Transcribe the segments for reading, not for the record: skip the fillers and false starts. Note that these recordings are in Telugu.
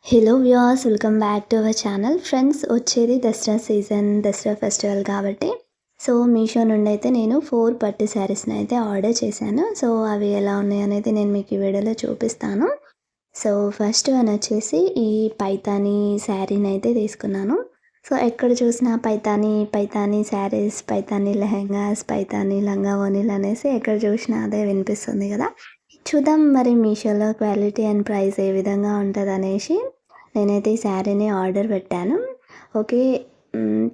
Hello viewers, welcome back to our channel. Friends, వచ్చేది దసరా సీజన్, దసరా ఫెస్టివల్ కాబట్టి మీషో నుండి అయితే నేను 4 పట్టు శారీస్ని అయితే ఆర్డర్ చేశాను. అవి ఎలా ఉన్నాయనేది నేను మీకు ఈ వీడియోలో చూపిస్తాను. ఫస్ట్ వన్ వచ్చేసి ఈ పైతానీ శారీని అయితే తీసుకున్నాను. ఎక్కడ చూసినా పైతానీ పైతానీ శారీస్, పైతానీ లెహెంగాస్, పైతానీ లంగా ఓణీలు అనేసి ఎక్కడ చూసినా అదే వినిపిస్తుంది కదా. చూద్దాం మరి మీషోలో క్వాలిటీ అండ్ ప్రైస్ ఏ విధంగా ఉంటదనేసి నేనైతే ఈ శారీని ఆర్డర్ పెట్టాను. ఓకే.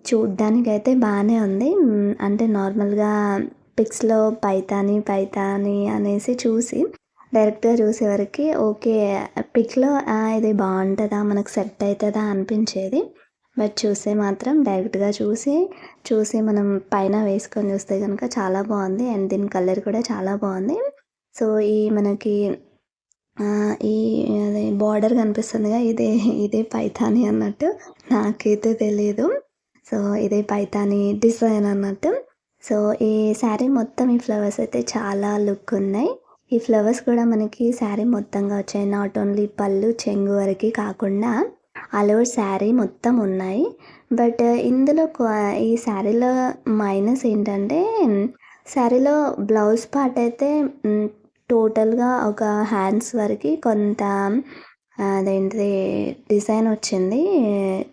చూడ్డానికైతే బాగానే ఉంది. అంటే నార్మల్‌గా పిక్స్‌లో పైతానీ, పైతానీ అనేసి చూసి డైరెక్ట్‌గా చూసేవరకి ఓకే. పిక్‌లో ఇది బావుంటదా? మనకు సెట్ అయితదా? అనిపించేది. బట్ చూస్తే మాత్రం డైరెక్ట్‌గా చూసి మనం పైన వేసుకొని చూస్తే గనుక చాలా బావుంది. అండ్ దీని కలర్ కూడా చాలా బావుంది. సో, ఈ మనకి ఈ అదే బార్డర్ కనిపిస్తుందిగా, ఇదే పైతాని అన్నట్టు. నాకైతే తెలీదు. ఇదే పైతాని డిజైన్ అన్నట్టు. సో, ఈ శారీ మొత్తం ఈ ఫ్లవర్స్ అయితే చాలా లుక్ ఉన్నాయి. ఈ ఫ్లవర్స్ కూడా మనకి శారీ మొత్తంగా వచ్చాయి. నాట్ ఓన్లీ పళ్ళు, చెంగు వరకి కాకుండా ఆల్ ఓవర్ శారీ మొత్తం ఉన్నాయి. బట్ ఇందులో ఈ శారీలో మైనస్ ఏంటంటే, శారీలో బ్లౌజ్ పార్ట్ అయితే టోటల్‌గా ఒక హ్యాండ్స్ వరకి కొంత అదేంటిది డిజైన్ వచ్చింది.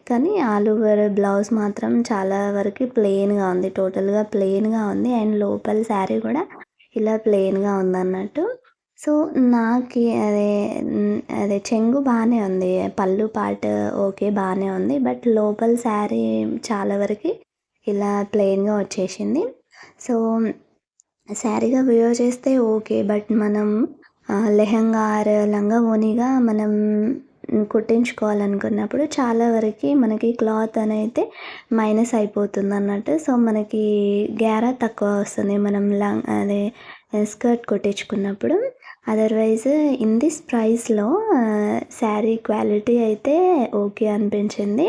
కానీ ఆల్ ఓవర్ బ్లౌజ్ మాత్రం చాలా వరకి ప్లెయిన్‌గా ఉంది. టోటల్‌గా ప్లెయిన్‌గా ఉంది. అండ్ లోపల శారీ కూడా ఇలా ప్లెయిన్‌గా ఉందన్నట్టు. సో, నాకి అదే చెంగు బాగానే ఉంది. పళ్ళు పార్ట్ ఓకే, బాగానే ఉంది. బట్ లోపల శారీ చాలా వరకి ఇలా ప్లెయిన్‌గా వచ్చేసింది. సో, శారీగా వేర్ చేస్తే ఓకే. బట్ మనం లెహెంగా ఆర్ లంగా ఓణిగా మనం కుట్టించుకోవాలనుకున్నప్పుడు చాలా వరకి మనకి క్లాత్ అనైతే మైనస్ అయిపోతుందన్నట్టు. మనకి గేరా తక్కువ వస్తుంది మనం అదే స్కర్ట్ కుట్టించుకున్నప్పుడు. అదర్‌వైజ్ ఇన్ దిస్ ప్రైస్‌లో శారీ క్వాలిటీ అయితే ఓకే అనిపించింది.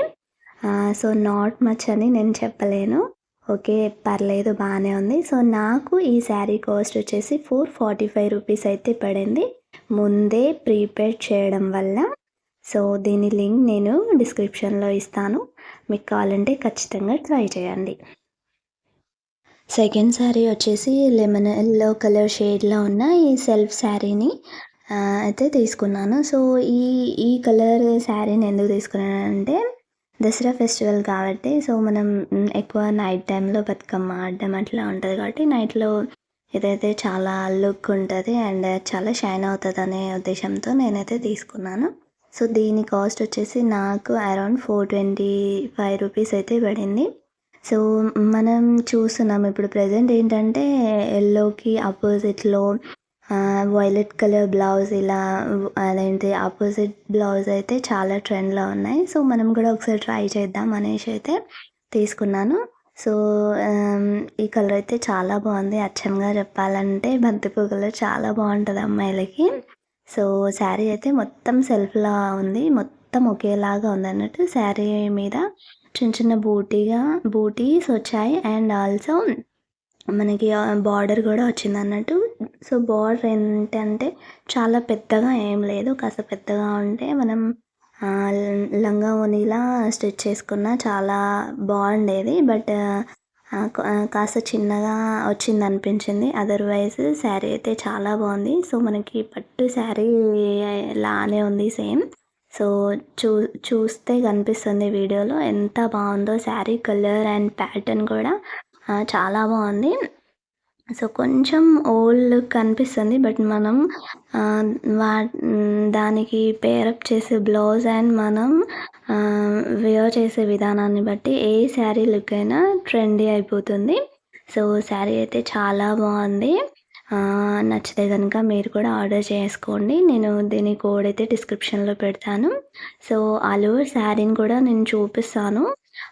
నాట్ మచ్ అని నేను చెప్పలేను. ఓకే, పర్లేదు, బాగానే ఉంది. నాకు ఈ శారీ కాస్ట్ వచ్చేసి 445 రూపీస్ అయితే పడింది, ముందే ప్రీపెయిడ్ చేయడం వల్ల. దీని లింక్ నేను డిస్క్రిప్షన్‌లో ఇస్తాను. మీకు కావాలంటే ఖచ్చితంగా ట్రై చేయండి. సెకండ్ శారీ వచ్చేసి లెమన్ యెల్లో కలర్ షేడ్‌లో ఉన్న ఈ సెల్ఫ్ శారీని అయితే తీసుకున్నాను. ఈ ఈ కలర్ శారీని ఎందుకు తీసుకున్నానంటే, దసరా ఫెస్టివల్ కాబట్టి మనం ఎక్కువ నైట్ టైంలో బతుకమ్మ ఆడడం అట్లా ఉంటది కాబట్టి నైట్‌లో ఇదైతే చాలా లుక్ ఉంటది అండ్ చాలా షైన్ అవుతదనే ఉద్దేశంతో నేనైతే తీసుకున్నాను. దీని కాస్ట్ వచ్చేసి నాకు అరౌండ్ 425 రూపీస్ అయితే పడింది. సో, మనం చూస్తున్నాం ఇప్పుడు ప్రెజెంట్ ఏంటంటే, యెల్లోకి అపోజిట్‌లో వైలెట్ కలర్ బ్లౌజ్ ఇలా అదేంటి అపోజిట్ బ్లౌజ్ అయితే చాలా ట్రెండ్‌లో ఉన్నాయి. మనం కూడా ఒకసారి ట్రై చేద్దాం అనేసి అయితే తీసుకున్నాను. సో, ఈ కలర్ అయితే చాలా బాగుంది. అచ్చంగా చెప్పాలంటే బంతిపూ కలర్ చాలా బాగుంటుంది అమ్మాయిలకి. శారీ అయితే మొత్తం సెల్ఫ్‌లా ఉంది. మొత్తం ఒకేలాగా ఉందన్నట్టు. శారీ మీద చిన్న చిన్న బూటీస్ వచ్చాయి. అండ్ ఆల్సో మనకి బార్డర్ కూడా వచ్చిందన్నట్టు. బార్డర్ ఏంటంటే చాలా పెద్దగా ఏం లేదు. కాస్త పెద్దగా ఉంటే మనం లంగా ఓణిలా స్టిచ్ చేసుకున్న చాలా బాగుండేది. బట్ కాస్త చిన్నగా వచ్చిందనిపించింది. అదర్వైజ్ శారీ అయితే చాలా బాగుంది. మనకి పట్టు శారీ లానే ఉంది సేమ్. సో, చూస్తే కనిపిస్తుంది వీడియోలో ఎంత బాగుందో శారీ కలర్ అండ్ ప్యాటర్న్ కూడా చాలా బాగుంది. కొంచెం ఓల్డ్ లుక్ అనిపిస్తుంది. బట్ మనం వా దానికి పేరప్ చేసే బ్లౌజ్ అండ్ మనం వేర్ చేసే విధానాన్ని బట్టి ఏ శారీ లుక్ అయినా ట్రెండీ అయిపోతుంది. శారీ అయితే చాలా బాగుంది. నచ్చితే కనుక మీరు కూడా ఆర్డర్ చేసుకోండి. నేను దీని కోడ్ అయితే డిస్క్రిప్షన్‌లో పెడతాను. ఆల్ ఓవర్ శారీని కూడా నేను చూపిస్తాను.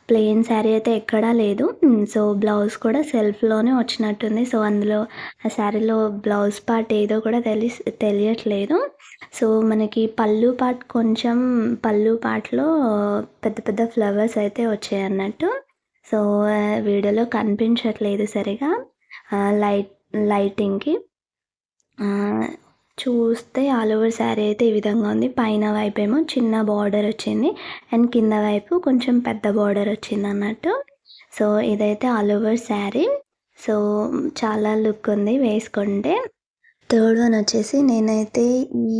ప్లెయిన్ శారీ అయితే ఎక్కడా లేదు. బ్లౌజ్ కూడా సెల్ఫ్‌లోనే వచ్చినట్టుంది. అందులో ఆ శారీలో బ్లౌజ్ పార్ట్ ఏదో కూడా తెలియట్లేదు. మనకి పళ్ళు పార్ట్‌లో పెద్ద పెద్ద ఫ్లవర్స్ అయితే వచ్చాయన్నట్టు. వీడియోలో కనిపించట్లేదు సరిగా లైటింగ్‌కి. చూస్తే ఆల్ ఓవర్ శారీ అయితే ఈ విధంగా ఉంది. పైన వైపేమో చిన్న బార్డర్ వచ్చింది. అండ్ కింద వైపు కొంచెం పెద్ద బార్డర్ వచ్చిందన్నట్టు. సో, ఇదైతే ఆల్ ఓవర్ శారీ. సో, చాలా లుక్ ఉంది వేసుకుంటే. థర్డ్ వన్ వచ్చేసి నేనైతే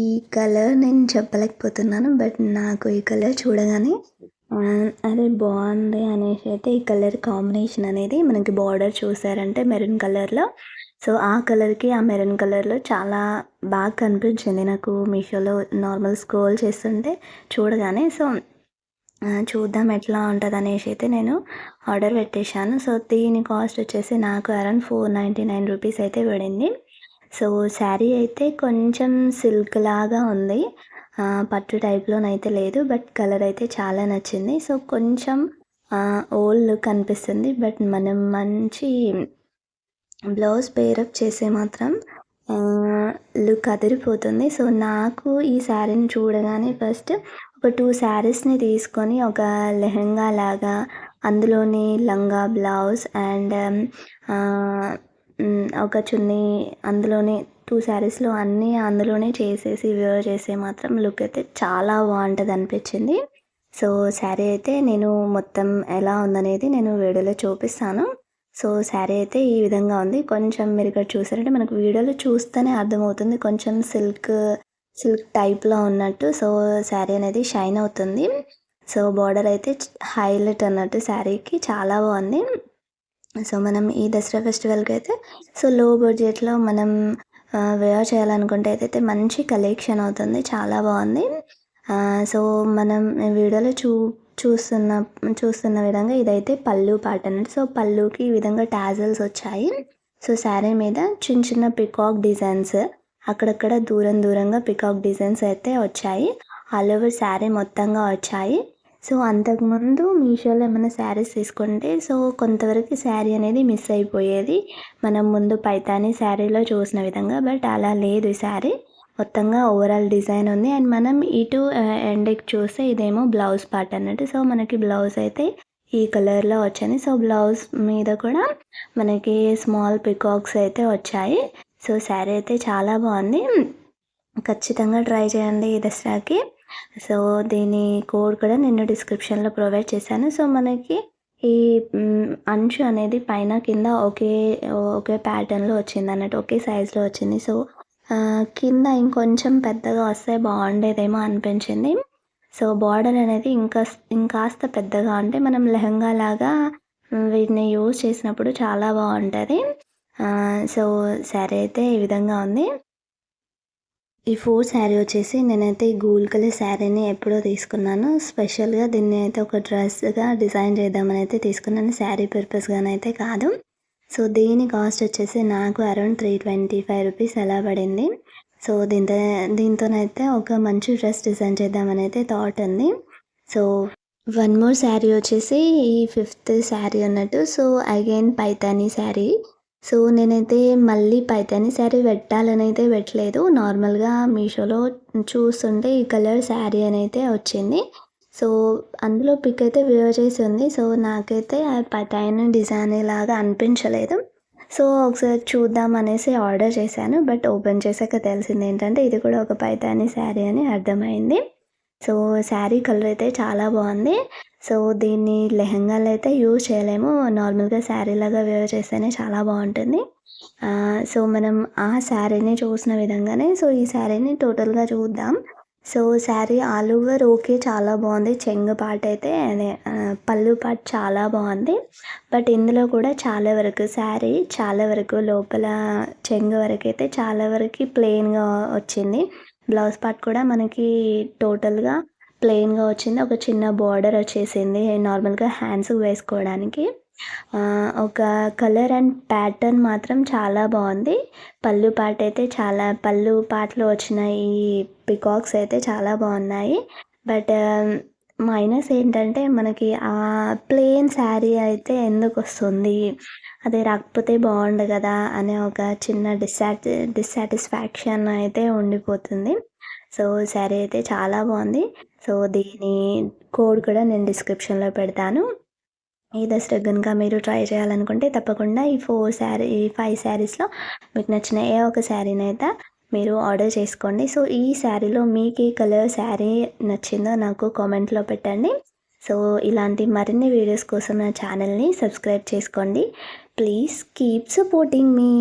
ఈ కలర్ నేను చెప్పలేకపోతున్నాను. బట్ నాకు ఈ కలర్ చూడగానే అరే బాగుంది అనేసి అయితే ఈ కలర్ కాంబినేషన్ అనేది మనకి బార్డర్ చూసారంటే మెరూన్ కలర్లో. సో ఆ కలర్కి ఆ మెరూన్ కలర్లో చాలా బాగా కనిపించింది నాకు మీషోలో నార్మల్ స్క్రోల్ చేస్తుంటే చూడగానే. సో చూద్దాం ఎట్లా ఉంటుంది అనేసి అయితే నేను ఆర్డర్ పెట్టేశాను. సో దీని కాస్ట్ వచ్చేసి నాకు అరౌండ్ 499 రూపీస్ అయితే పడింది. సో శారీ అయితే కొంచెం సిల్క్ లాగా ఉంది. పట్టు టైప్లోనైతే లేదు. బట్ కలర్ అయితే చాలా నచ్చింది. సో కొంచెం ఓల్డ్ లుక్ అనిపిస్తుంది. బట్ మనం మంచి బ్లౌజ్ పేరప్ చేస్తే మాత్రం లుక్ అదిరిపోతుంది. సో నాకు ఈ శారీని చూడగానే ఫస్ట్ ఒక 2 శారీస్ని తీసుకొని ఒక లెహెంగా లాగా అందులోని లంగా బ్లౌజ్ అండ్ ఒక చున్నీ అందులోనే 2 శారీస్లో అన్నీ అందులోనే చేసేసి వేర్ చేస్తే మాత్రం లుక్ అయితే చాలా బాగుంటుంది అనిపించింది. సో శారీ అయితే నేను మొత్తం ఎలా ఉందనేది నేను వీడియోలో చూపిస్తాను. సో శారీ అయితే ఈ విధంగా ఉంది. కొంచెం మీరు ఇక్కడ చూసారంటే మనకు వీడియోలో చూస్తేనే అర్థమవుతుంది కొంచెం సిల్క్ టైప్లో ఉన్నట్టు. సో శారీ అనేది షైన్ అవుతుంది. సో బార్డర్ అయితే హైలైట్ అన్నట్టు శారీకి చాలా బాగుంది. సో మనం ఈ దసరా ఫెస్టివల్కి అయితే సో లో బడ్జెట్లో మనం వేర్ చేయాలనుకుంటే అయితే మంచి కలెక్షన్ అవుతుంది. చాలా బాగుంది. సో మనం వీడియోలో చూస్తున్న విధంగా ఇదైతే పళ్ళు పార్ట్ అన్నట్టు. సో పళ్ళుకి ఈ విధంగా టాజల్స్ వచ్చాయి. సో శారీ మీద చిన్న చిన్న పికాక్ డిజైన్స్ అక్కడక్కడ దూరంగా పికాక్ డిజైన్స్ అయితే వచ్చాయి. ఆల్ ఓవర్ శారీ మొత్తంగా వచ్చాయి. సో అంతకుముందు మీషోలో ఏమైనా శారీస్ తీసుకుంటే సో కొంతవరకు శారీ అనేది మిస్ అయిపోయేది మనం ముందు పైతాని శారీలో చూసిన విధంగా. బట్ అలా లేదు ఈ శారీ మొత్తంగా ఓవరాల్ డిజైన్ ఉంది. అండ్ మనం ఇటు ఎండ్కి చూస్తే ఇదేమో బ్లౌజ్ పార్ట్ అన్నట్టు. సో మనకి బ్లౌజ్ అయితే ఈ కలర్లో వచ్చింది. సో బ్లౌజ్ మీద కూడా మనకి స్మాల్ పికాక్స్ అయితే వచ్చాయి. సో శారీ అయితే చాలా బాగుంది. ఖచ్చితంగా ట్రై చేయండి ఈ దసరాకి. సో దీని కోడ్ కూడా నేను డిస్క్రిప్షన్లో ప్రొవైడ్ చేశాను. సో మనకి ఈ అంచు అనేది పైన కింద ఒకే ప్యాటర్న్లో వచ్చింది అన్నట్టు, ఒకే సైజులో వచ్చింది. సో కింద ఇంకొంచెం పెద్దగా వస్తే బాగుండేదేమో అనిపించింది. సో బార్డర్ అనేది ఇంకాస్త పెద్దగా ఉంటే మనం లెహంగా లాగా వీటిని యూజ్ చేసినప్పుడు చాలా బాగుంటుంది. సో శారీ అయితే ఈ విధంగా ఉంది. ఈ 4 శారీ వచ్చేసి నేనైతే ఈ గోల్డ్ కలర్ శారీని ఎప్పుడో తీసుకున్నాను. స్పెషల్గా దీన్ని అయితే ఒక డ్రెస్గా డిజైన్ చేద్దామని అయితే తీసుకున్నాను, శారీ పర్పస్గానైతే కాదు. సో దీని కాస్ట్ వచ్చేసి నాకు అరౌండ్ 325 రూపీస్ అలా పడింది. సో దీంతోనైతే ఒక మంచి డ్రెస్ డిజైన్ చేద్దామని అయితే థాట్ ఉంది. సో వన్ మోర్ శారీ వచ్చేసి ఈ 5th శారీ అన్నట్టు. So again Paithani sari. So నేనైతే మళ్ళీ పైతానీ శారీ పెట్టాలని అయితే పెట్టలేదు. నార్మల్గా మీషోలో చూస్తుంటే ఈ కలర్ శారీ అని అయితే వచ్చింది. సో అందులో పిక్ అయితే వేర్ చేసి ఉంది. సో నాకైతే ఆ పైతానీ డిజైన్ లాగా అనిపించలేదు. సో ఒకసారి చూద్దాం అనేసి ఆర్డర్ చేశాను. బట్ ఓపెన్ చేశాక తెలిసింది ఏంటంటే ఇది కూడా ఒక పైతానీ శారీ అని అర్థమైంది. సో శారీ కలర్ అయితే చాలా బాగుంది. సో దీన్ని లెహంగాలో అయితే యూజ్ చేయలేము, నార్మల్గా శారీ లాగా వేర్ చేస్తేనే చాలా బాగుంటుంది. సో మనం ఆ శారీని చూసిన విధంగానే సో ఈ శారీని టోటల్గా చూద్దాం. So sari all over okay, చాలా బాగుంది. చెంగు పార్ట్ అయితే అదే పళ్ళు పార్ట్ చాలా బాగుంది. బట్ ఇందులో కూడా చాలా వరకు శారీ చాలా వరకు లోపల చెంగు వరకు అయితే చాలా వరకు ప్లెయిన్గా వచ్చింది. బ్లౌజ్ పార్ట్ కూడా మనకి టోటల్గా ప్లెయిన్గా వచ్చింది. ఒక చిన్న బార్డర్ వచ్చేసింది నార్మల్గా హ్యాండ్స్కి వేసుకోవడానికి. ఒక కలర్ అండ్ ప్యాటర్న్ మాత్రం చాలా బాగుంది. పళ్ళు పార్ట్లో వచ్చిన ఈ పికాక్స్ అయితే చాలా బాగున్నాయి. బట్ మైనస్ ఏంటంటే మనకి ఆ ప్లెయిన్ శారీ అయితే ఎందుకు వస్తుంది, అది రాకపోతే బాగుండు కదా అనే ఒక చిన్న డిస్సాటిస్ఫాక్షన్ అయితే ఉండిపోతుంది. సో శారీ అయితే చాలా బాగుంది. సో దీని కోడ్ కూడా నేను డిస్క్రిప్షన్లో పెడతాను. ఈ దసరా కనుక మీరు ట్రై చేయాలనుకుంటే తప్పకుండా ఈ 5 శారీస్లో మీకు నచ్చిన ఏ ఒక శారీని అయితే మీరు ఆర్డర్ చేసుకోండి. సో ఈ శారీలో మీకు ఏ కలర్ శారీ నచ్చిందో నాకు కామెంట్లో పెట్టండి. సో ఇలాంటి మరిన్ని వీడియోస్ కోసం నా ఛానల్ని సబ్స్క్రైబ్ చేసుకోండి. Please keep supporting me.